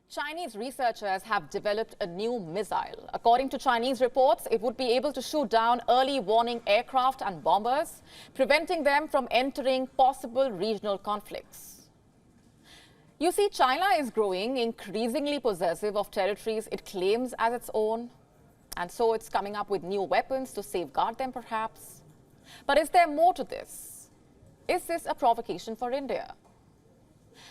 Chinese researchers have developed a new missile. According to Chinese reports, it would be able to shoot down early warning aircraft and bombers, preventing them from entering possible regional conflicts. You see, China is growing increasingly possessive of territories it claims as its own, and so it's coming up with new weapons to safeguard them, perhaps. But is there more to this? Is this a provocation for India?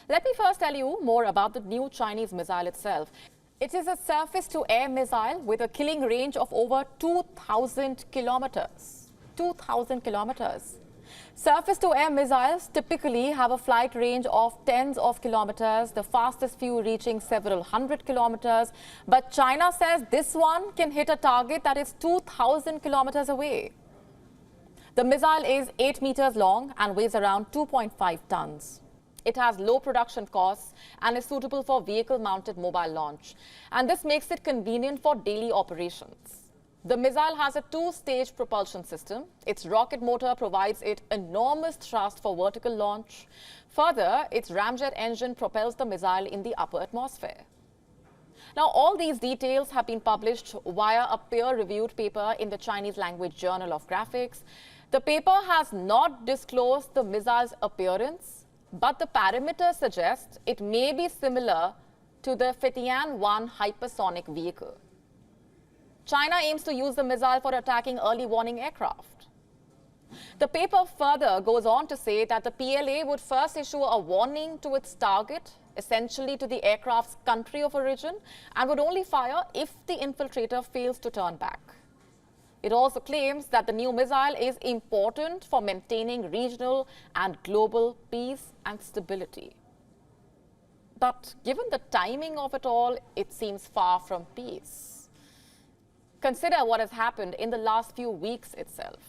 Let me first tell you more about the new Chinese missile itself. It is a surface-to-air missile with a killing range of over 2,000 kilometers. 2,000 kilometers. Surface-to-air missiles typically have a flight range of tens of kilometers, the fastest few reaching several hundred kilometers. But China says this one can hit a target that is 2,000 kilometers away. The missile is 8 meters long and weighs around 2.5 tons. It has low production costs and is suitable for vehicle-mounted mobile launch. And this makes it convenient for daily operations. The missile has a two-stage propulsion system. Its rocket motor provides it enormous thrust for vertical launch. Further, its ramjet engine propels the missile in the upper atmosphere. Now, all these details have been published via a peer-reviewed paper in the Chinese language Journal of Graphics. The paper has not disclosed the missile's appearance, but the parameters suggest it may be similar to the Fetian-1 hypersonic vehicle. China aims to use the missile for attacking early warning aircraft. The paper further goes on to say that the PLA would first issue a warning to its target, essentially to the aircraft's country of origin, and would only fire if the infiltrator fails to turn back. It also claims that the new missile is important for maintaining regional and global peace and stability. But given the timing of it all, it seems far from peace. Consider what has happened in the last few weeks itself.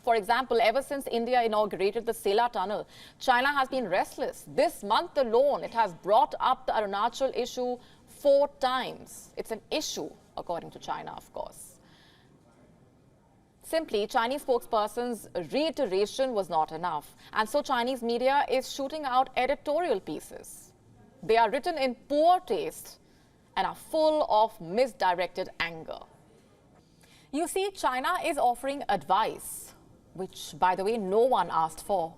For example, ever since India inaugurated the Sela Tunnel, China has been restless. This month alone, it has brought up the Arunachal issue 4 times. It's an issue, according to China, of course. Simply, Chinese spokesperson's reiteration was not enough, and so Chinese media is shooting out editorial pieces. They are written in poor taste and are full of misdirected anger. You see, China is offering advice, which, by the way, no one asked for.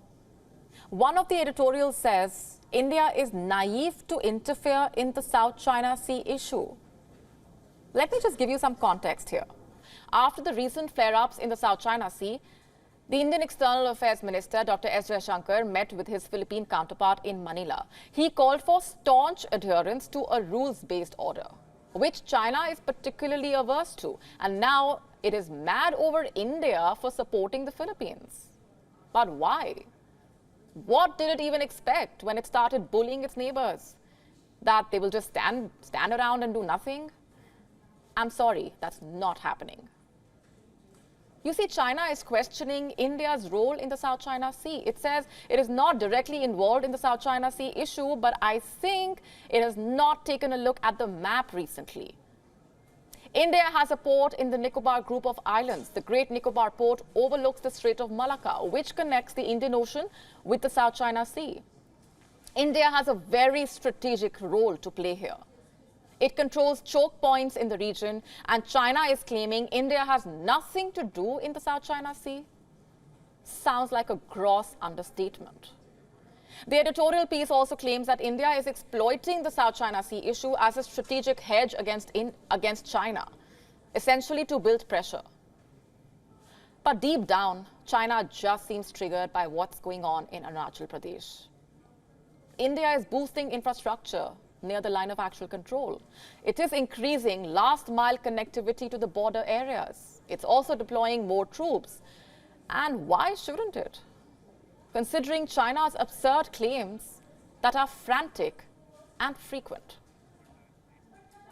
One of the editorials says, India is naive to interfere in the South China Sea issue. Let me just give you some context here. After the recent flare-ups in the South China Sea, the Indian External Affairs Minister, Dr. S. Jaishankar, met with his Philippine counterpart in Manila. He called for staunch adherence to a rules-based order, which China is particularly averse to. And now it is mad over India for supporting the Philippines. But why? What did it even expect when it started bullying its neighbors? That they will just stand around and do nothing? I'm sorry, that's not happening. You see, China is questioning India's role in the South China Sea. It says it is not directly involved in the South China Sea issue, but I think it has not taken a look at the map recently. India has a port in the Nicobar group of islands. The Great Nicobar port overlooks the Strait of Malacca, which connects the Indian Ocean with the South China Sea. India has a very strategic role to play here. It controls choke points in the region, and China is claiming India has nothing to do in the South China Sea. Sounds like a gross understatement. The editorial piece also claims that India is exploiting the South China Sea issue as a strategic hedge against China, essentially to build pressure. But deep down, China just seems triggered by what's going on in Arunachal Pradesh. India is boosting infrastructure near the line of actual control. It is increasing last-mile connectivity to the border areas. It's also deploying more troops. And why shouldn't it? Considering China's absurd claims that are frantic and frequent.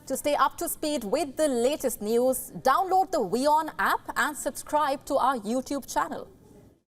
To stay up to speed with the latest news, download the WION app and subscribe to our YouTube channel.